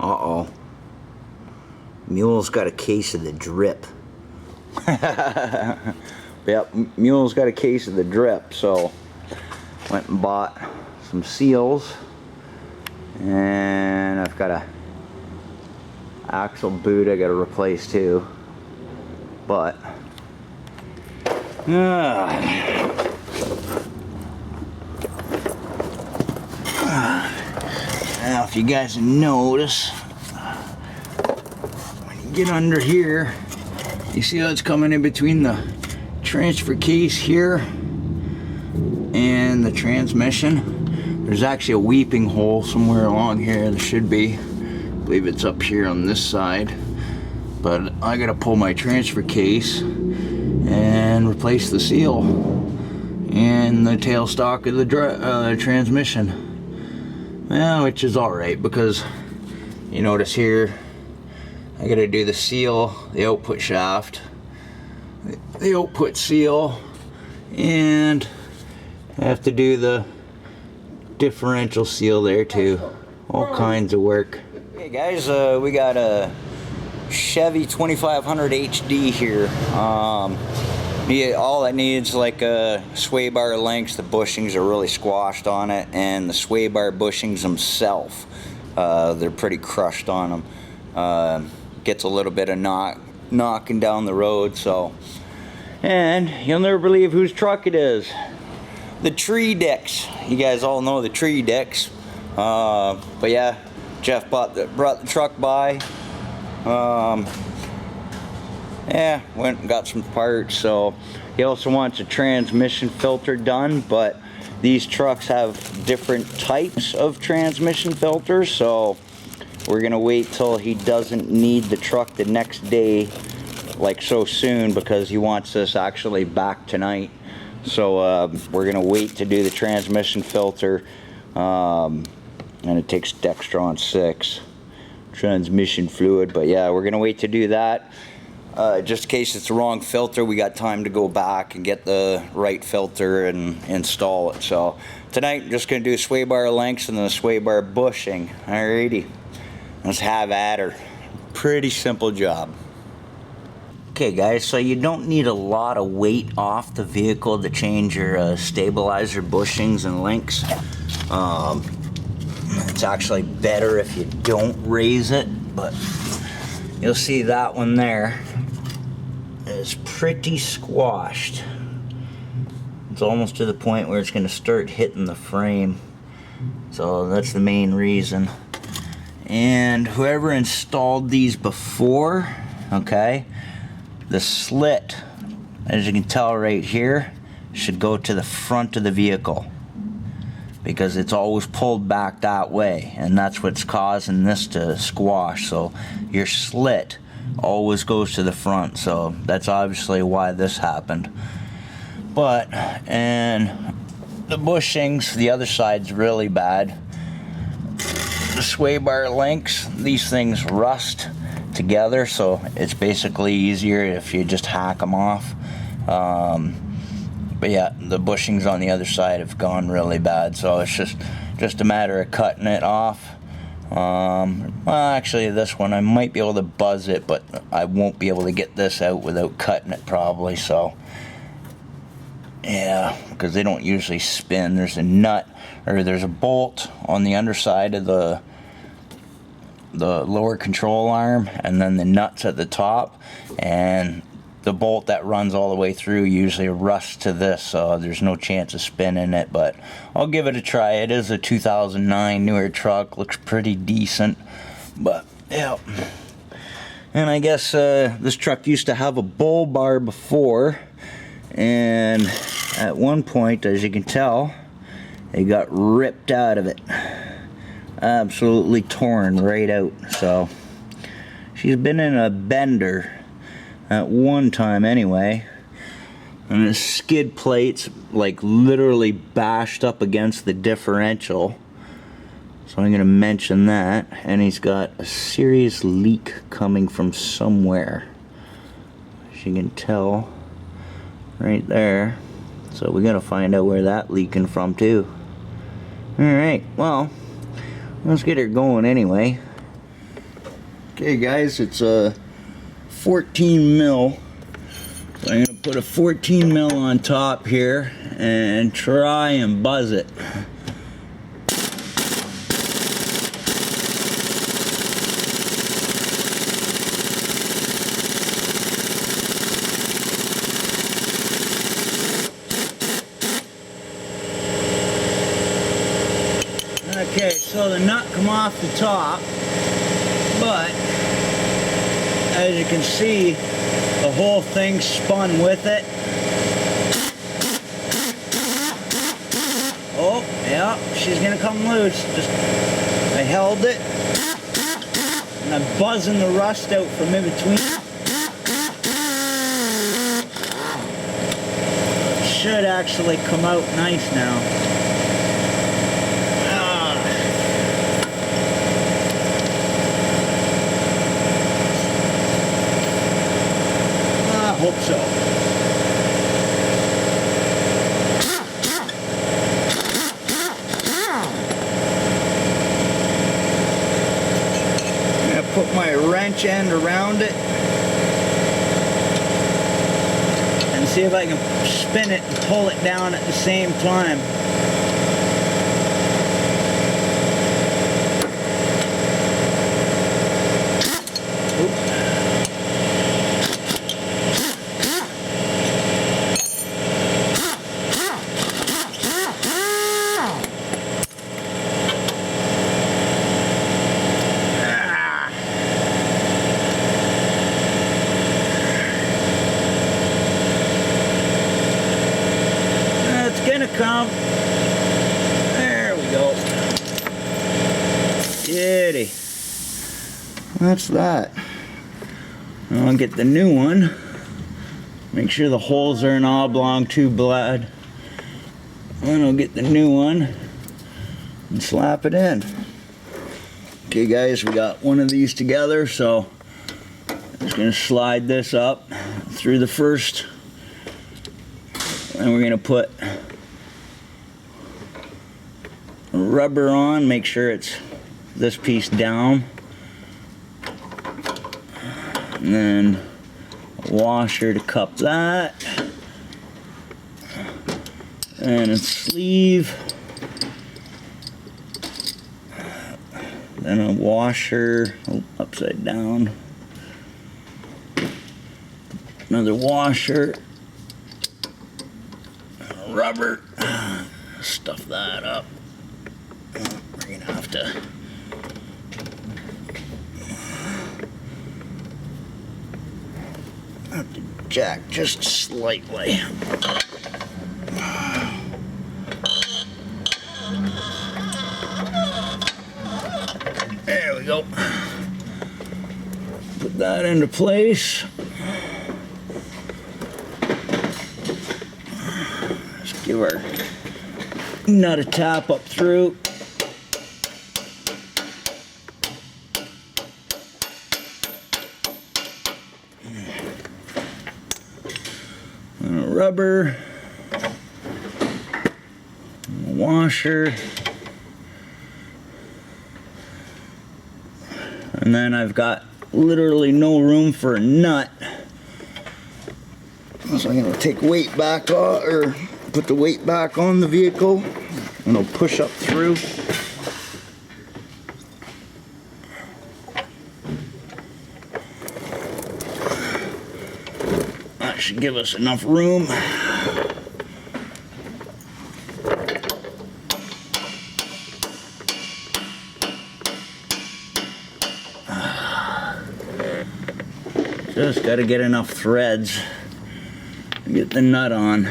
Uh-oh. Mule's got a case of the drip. Yep, Mule's got a case of the drip, so went and bought some seals, and I've got a axle boot I gotta replace too, but now if you guys notice, when you get under here, you see how it's coming in between the transfer case here and the transmission. There's actually a weeping hole somewhere along here. There should be. I believe it's up here on this side. But I gotta pull my transfer case and replace the seal and the tailstock of the transmission. Well, which is alright, because you notice here I gotta do the seal, the output shaft, the output seal, and I have to do the differential seal there too. All kinds of work. Hey guys, we got a Chevy 2500 HD here. All it needs like sway bar links. The bushings are really squashed on it, and the sway bar bushings themselves, they're pretty crushed on them. Gets a little bit of knocking down the road, so. And you'll never believe whose truck it is. The Treedicks. You guys all know the Treedicks. But yeah, Jeff brought the truck by. Yeah, went and got some parts. So he also wants a transmission filter done, but these trucks have different types of transmission filters, so we're gonna wait till he doesn't need the truck the next day, like so soon, because he wants this actually back tonight. So we're gonna wait to do the transmission filter, and it takes Dextron 6 transmission fluid. But yeah, we're gonna wait to do that. Just in case it's the wrong filter, we got time to go back and get the right filter and install it. So tonight I'm just gonna do sway bar lengths and the sway bar bushing. Alrighty, let's have at her. Pretty simple job. Okay guys, so you don't need a lot of weight off the vehicle to change your stabilizer bushings and links. It's actually better if you don't raise it, but you'll see that one there is pretty squashed. It's almost to the point where it's going to start hitting the frame, so that's the main reason. And whoever installed these before, okay, the slit, as you can tell right here, should go to the front of the vehicle, because it's always pulled back that way, and that's what's causing this to squash. So your slit always goes to the front, so that's obviously why this happened. But, and the bushings, the other side's really bad. The sway bar links, these things rust together, so it's basically easier if you just hack them off. But yeah, the bushings on the other side have gone really bad, so it's just a matter of cutting it off. Well, actually this one I might be able to buzz it, but I won't be able to get this out without cutting it probably. So yeah, because they don't usually spin. There's a nut, or there's a bolt on the underside of the lower control arm, and then the nuts at the top, and the bolt that runs all the way through usually rusts to this, so there's no chance of spinning it. But I'll give it a try. It is a 2009 newer truck, looks pretty decent, but yeah. And I guess this truck used to have a bull bar before, and at one point, as you can tell, it got ripped out of it. Absolutely torn right out. So she's been in a bender at one time anyway, and the skid plates like literally bashed up against the differential, so I'm gonna mention that. And he's got a serious leak coming from somewhere, as you can tell right there, so we gotta find out where that leaking from too. Alright, well, let's get her going anyway. Okay guys, it's a 14 mil. So I'm going to put a 14 mil on top here and try and buzz it. Okay, so the nut come off the top, but as you can see, the whole thing spun with it. Oh, yeah, she's gonna come loose. Just, I held it, and I'm buzzing the rust out from in between. It should actually come out nice now. Hope so. I'm going to put my wrench end around it and see if I can spin it and pull it down at the same time. Come. There we go. Kitty. That's that. I'll get the new one. Make sure the holes are an oblong tube blade. Then I'll get the new one and slap it in. Okay guys, we got one of these together, so I'm just going to slide this up through the first, and we're going to put rubber on, make sure it's this piece down, and then a washer to cup that, and a sleeve, then a washer upside down, another washer, rubber, stuff that up. We're gonna have to jack just slightly. There we go. Put that into place. Just give our nut a tap up through. Rubber, washer, and then I've got literally no room for a nut, so I'm going to take weight back off, or put the weight back on the vehicle, and I'll push up through. That should give us enough room. Just got to get enough threads to get the nut on.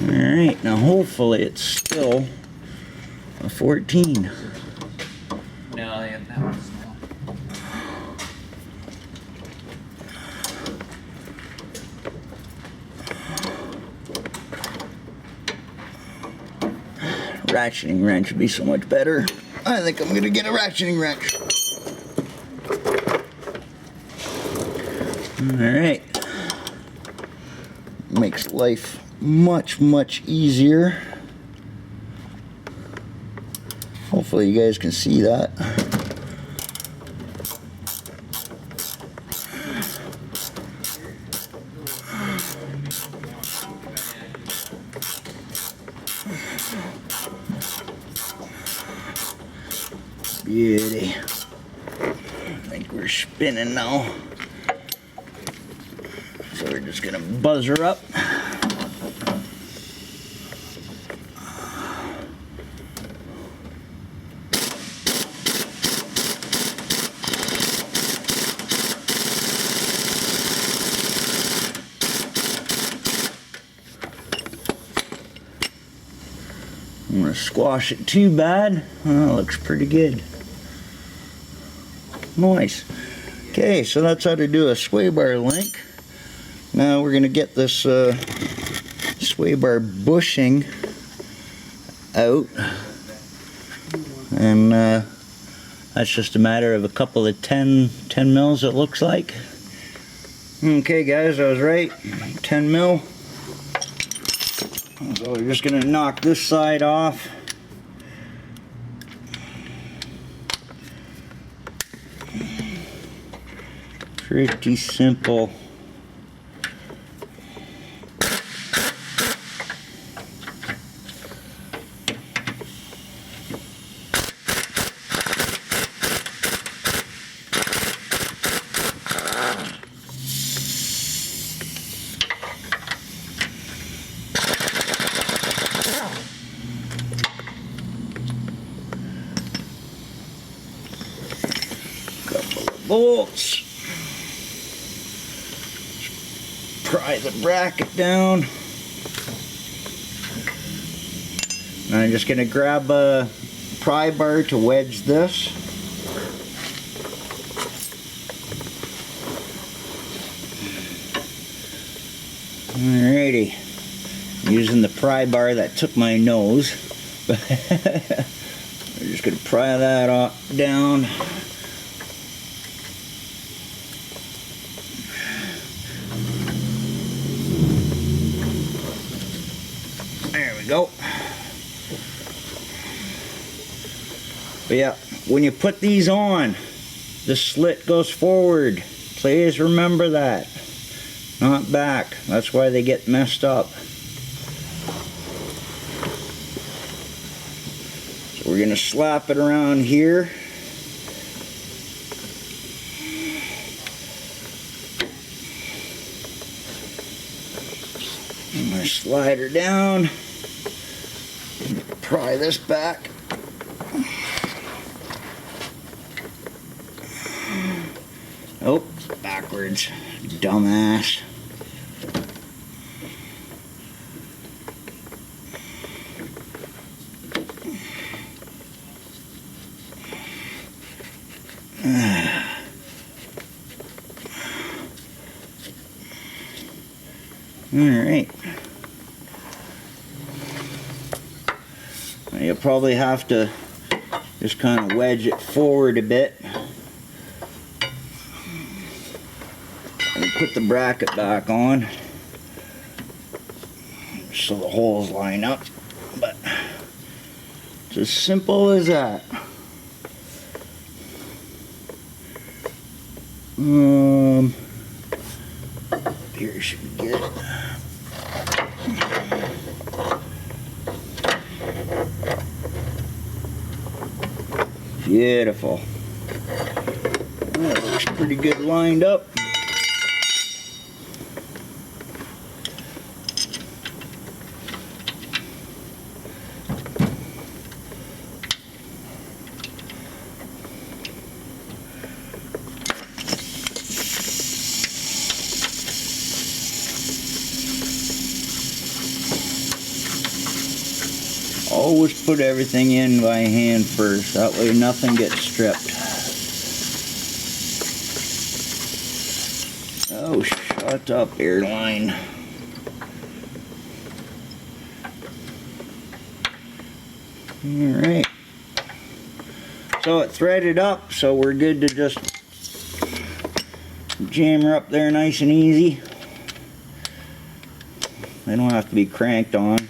Alright, now hopefully it's still a 14. No, yeah, that was small. Ratcheting wrench would be so much better. I think I'm gonna get a ratcheting wrench. Alright. Makes life much easier. Hopefully you guys can see that. Beauty. I think we're spinning now. So we're just gonna buzz her up. I'm gonna squash it too bad. Oh, that looks pretty good. Nice. Okay, so that's how to do a sway bar link. Now we're gonna get this sway bar bushing out, and that's just a matter of a couple of 10 mils, it looks like. Okay guys, I was right, 10 mil. So we're just gonna knock this side off. Pretty simple. Couple of bolts. Pry the bracket down. And I'm just going to grab a pry bar to wedge this. Alrighty. Using the pry bar that took my nose. We're just going to pry that off, down. There we go. But yeah, when you put these on, the slit goes forward. Please remember that. Not back. That's why they get messed up. So we're going to slap it around here. I'm going to slide her down. Pry this back. Oh, it's backwards. Dumbass. Alright. You'll probably have to just kind of wedge it forward a bit. And put the bracket back on. So the holes line up. But it's as simple as that. Here should be good. Beautiful. That looks pretty good lined up. Always put everything in by hand first, that way nothing gets stripped. Oh, shut up, airline. Alright. So it threaded up, so we're good to just Jammer up there nice and easy. They don't have to be cranked on.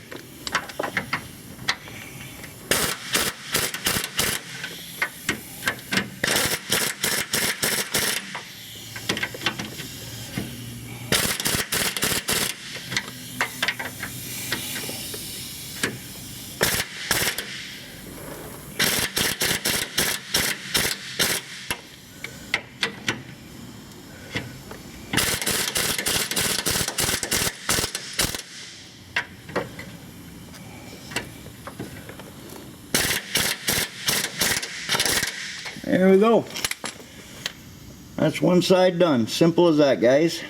There we go. That's one side done. Simple as that, guys.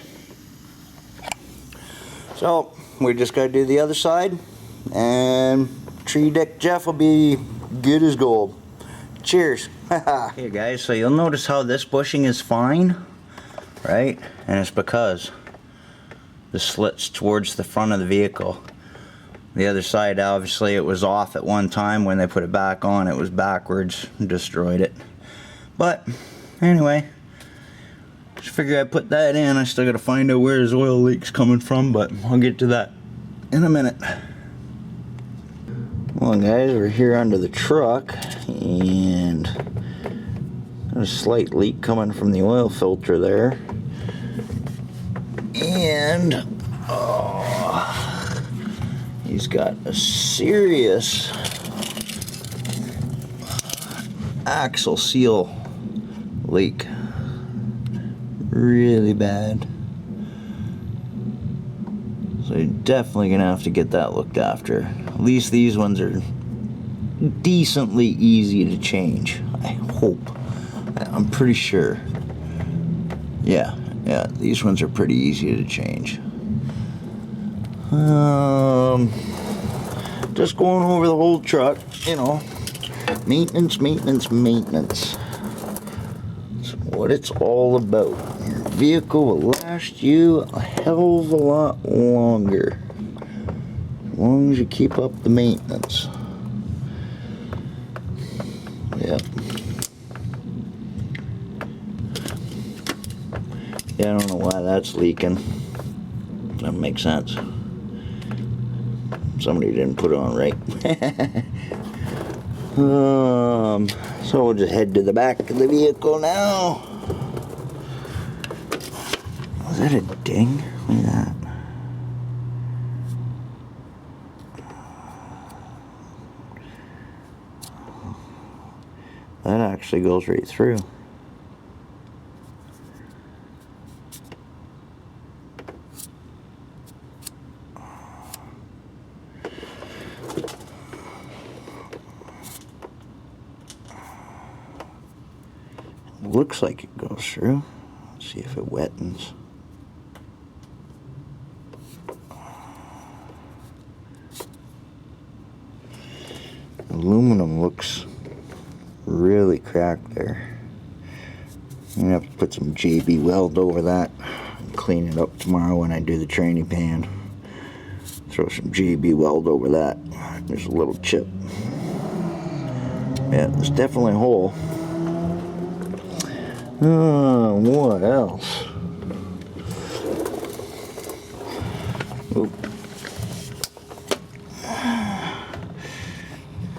So we just got to do the other side, and Treedicks Jeff will be good as gold. Cheers. Okay, guys. So you'll notice how this bushing is fine, right? And it's because the slit's towards the front of the vehicle. The other side, obviously, it was off at one time. When they put it back on, it was backwards and destroyed it. But anyway, just figured I'd put that in. I still got to find out where his oil leak's coming from, but I'll get to that in a minute. Well, guys, we're here under the truck, and there's a slight leak coming from the oil filter there. And he's got a serious axle seal leak. Really bad. So you're definitely gonna have to get that looked after. At least these ones are decently easy to change. I hope. I'm pretty sure. Yeah, these ones are pretty easy to change. Just going over the whole truck, you know. Maintenance. That's what it's all about. Your vehicle will last you a hell of a lot longer, as long as you keep up the maintenance. Yep. Yeah, I don't know why that's leaking. That makes sense. Somebody didn't put it on right. So we'll just head to the back of the vehicle now. Was that a ding? Look at that. That actually goes right through. Looks like it goes through. Let's see if it wettens. Aluminum looks really cracked there. I'm gonna have to put some JB weld over that and clean it up tomorrow when I do the training pan. Throw some JB weld over that. There's a little chip. Yeah, there's definitely a hole. What else? Oop.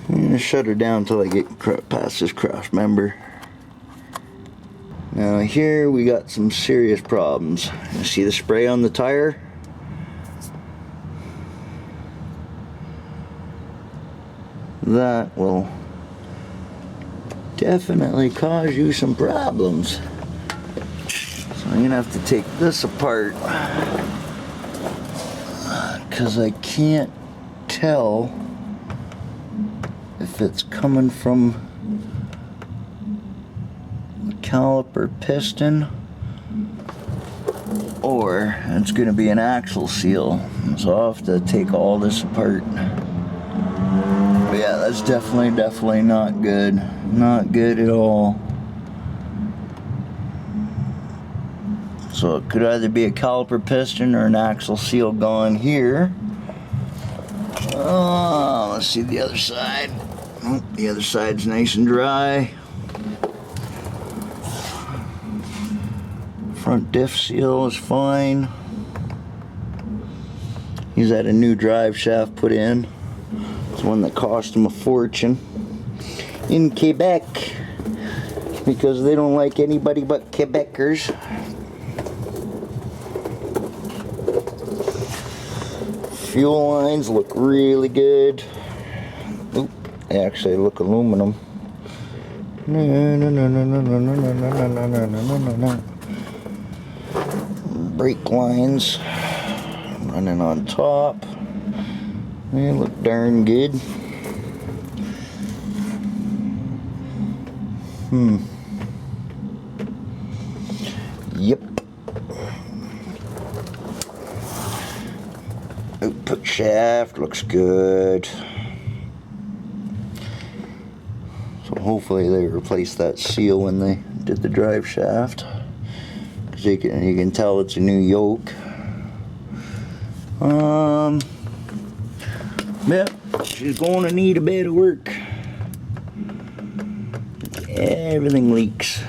I'm gonna shut her down until I get past this cross member. Now here we got some serious problems. You see the spray on the tire? That will definitely cause you some problems. So I'm gonna have to take this apart because I can't tell if it's coming from the caliper piston or it's gonna be an axle seal. So I'll have to take all this apart. But yeah, that's definitely not good. Not good at all. So it could either be a caliper piston or an axle seal gone here. Oh, let's see the other side. Oh, the other side's nice and dry. Front diff seal is fine. He's had a new drive shaft put in. It's one that cost him a fortune in Quebec because they don't like anybody but Quebecers. Fuel lines look really good. Oop, they actually look aluminum. Brake lines running on top. They look darn good. Yep. Output shaft looks good. So hopefully they replaced that seal when they did the drive shaft, because you can tell it's a new yoke. Yeah, she's going to need a bit of work. Everything leaks.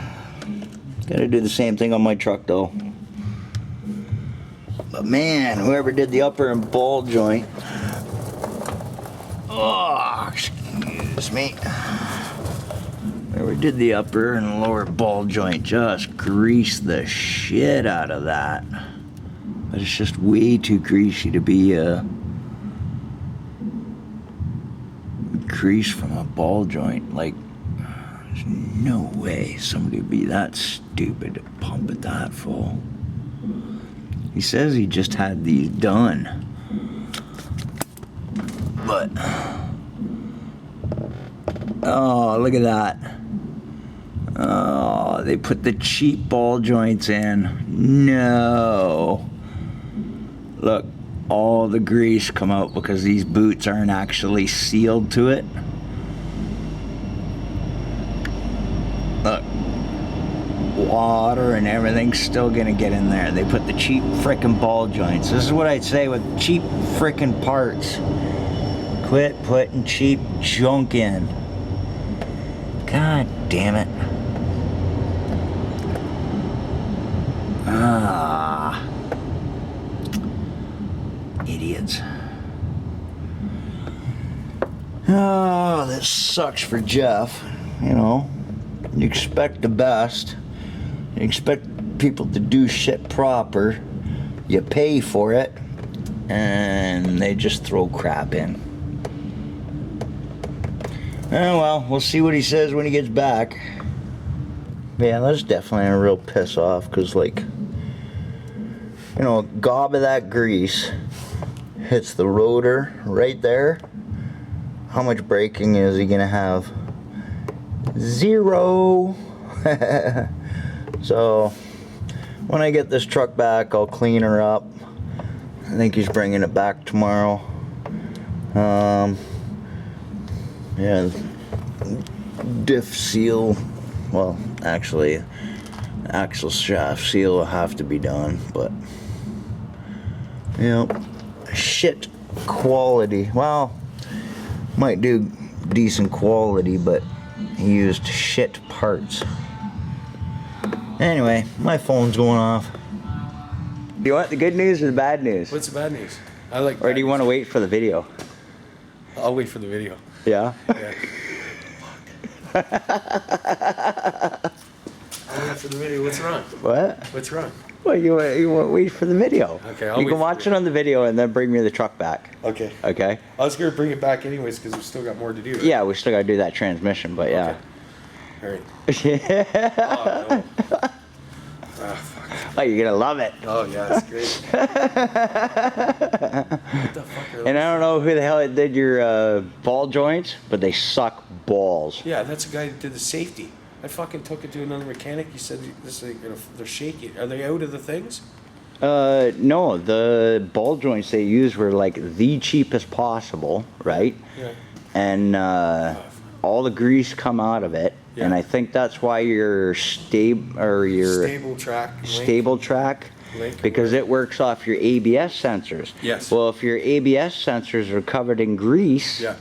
Gotta do the same thing on my truck though. But man, whoever did the upper and ball joint. Oh, excuse me. Whoever did the upper and lower ball joint just greased the shit out of that. But it's just way too greasy to be grease from a ball joint. Like, there's no way somebody would be that stupid to pump it that full. He says he just had these done. But, oh, look at that. Oh, they put the cheap ball joints in. No. Look, all the grease come out because these boots aren't actually sealed to it. Look, water and everything's still gonna get in there. They put the cheap frickin' ball joints. This is what I'd say with cheap frickin' parts. Quit putting cheap junk in. God damn it. Ah. Idiots. Oh, this sucks for Jeff. You know, you expect the best. You expect people to do shit proper. You pay for it, and they just throw crap in. Oh well, we'll see what he says when he gets back. Yeah, that's definitely a real piss off, because, like, you know, a gob of that grease hits the rotor right there. How much braking is he gonna have? Zero. So when I get this truck back, I'll clean her up. I think he's bringing it back tomorrow. Yeah, diff seal, well, actually axle shaft seal will have to be done, but you know, shit quality. Well, might do decent quality, but he used shit parts. Anyway, my phone's going off. Do you want the good news or the bad news? What's the bad news? I like. Or do you want to wait for the video? I'll wait for the video. Yeah? Yeah. I'll wait for the video. What's wrong? What? What's wrong? Well, you want to wait for the video. Okay, I'll you wait can for watch the it on the video and then bring me the truck back. Okay. Okay? I was gonna bring it back anyways because we still got more to do. Right? Yeah, we still got to do that transmission, but yeah. Okay. All right. Yeah. Oh, no. Ah, fuck. Oh, you're going to love it. Oh, yeah, it's great. What the fuck are those? And I don't know who the hell did your ball joints, but they suck balls. Yeah, that's the guy that did the safety. I fucking took it to another mechanic. He said this thing, they're shaky. Are they out of the things? No, the ball joints they used were like the cheapest possible, right? Yeah. And all the grease come out of it. Yeah. And I think that's why your stable track link, because it works off your ABS sensors. Yes. Well, if your ABS sensors are covered in grease, Yeah.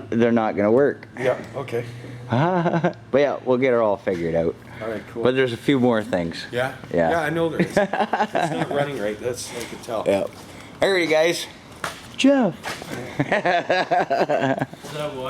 they're not going to work. Yeah. Okay. But yeah, we'll get it all figured out. All right, cool. But there's a few more things. Yeah? Yeah. Yeah, I know there is. It's not running right. That's I can tell. Yep. Alrighty, guys. Jeff. What's up, boy?